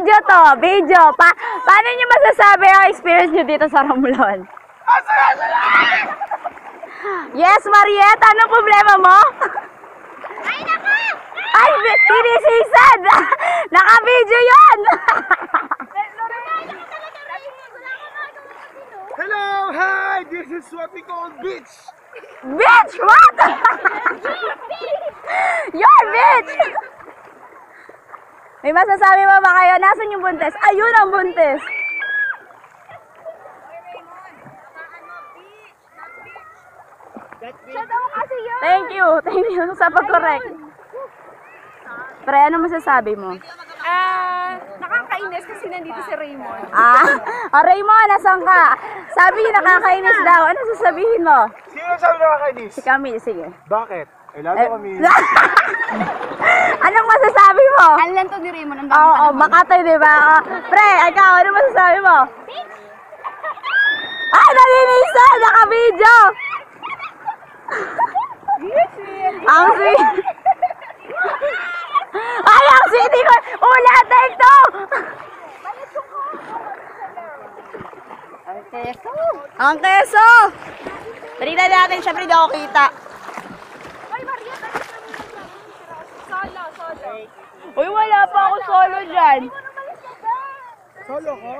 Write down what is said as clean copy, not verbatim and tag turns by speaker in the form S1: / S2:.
S1: video to, video. Paano nyo masasabi ang experience nyo dito sa Romblon? Yes, Mariette, anong problema mo?
S2: Ay, naku!
S1: Ay, sinisisan! Naka-video yun!
S3: Hello, hi! This is what we call beach!
S1: Bitch! What? You're bitch! May masasabi mo ba kayo? Nasaan yung buntis? Ayun ang buntis!
S2: Siya daw kasi yun.
S1: Thank you sa pag-correct. Pre, ano masasabi mo?
S2: Nakakainis kasi nandito si Raymond.
S1: Raymond, nasan ka? Sabi niya nakakainis daw. Ano sasabihin mo?
S3: Sino sabi nakakainis?
S1: Si Camille, sige.
S3: Bakit? Lalo kami.
S1: Anong masasabi mo?
S2: Ano lang to ni Raymond? Ang
S1: Oo, makatay, di ba? Pre, ikaw, ano masasabi mo? Ay, nalinisan! Naka-video! Ang sweet! Ay, ang sweet! Ulat, take two! Ang keso! Tignan natin, syempre di ako kita.
S2: Solo.
S1: Uy, wala pa ako solo dyan.
S3: Solo ko?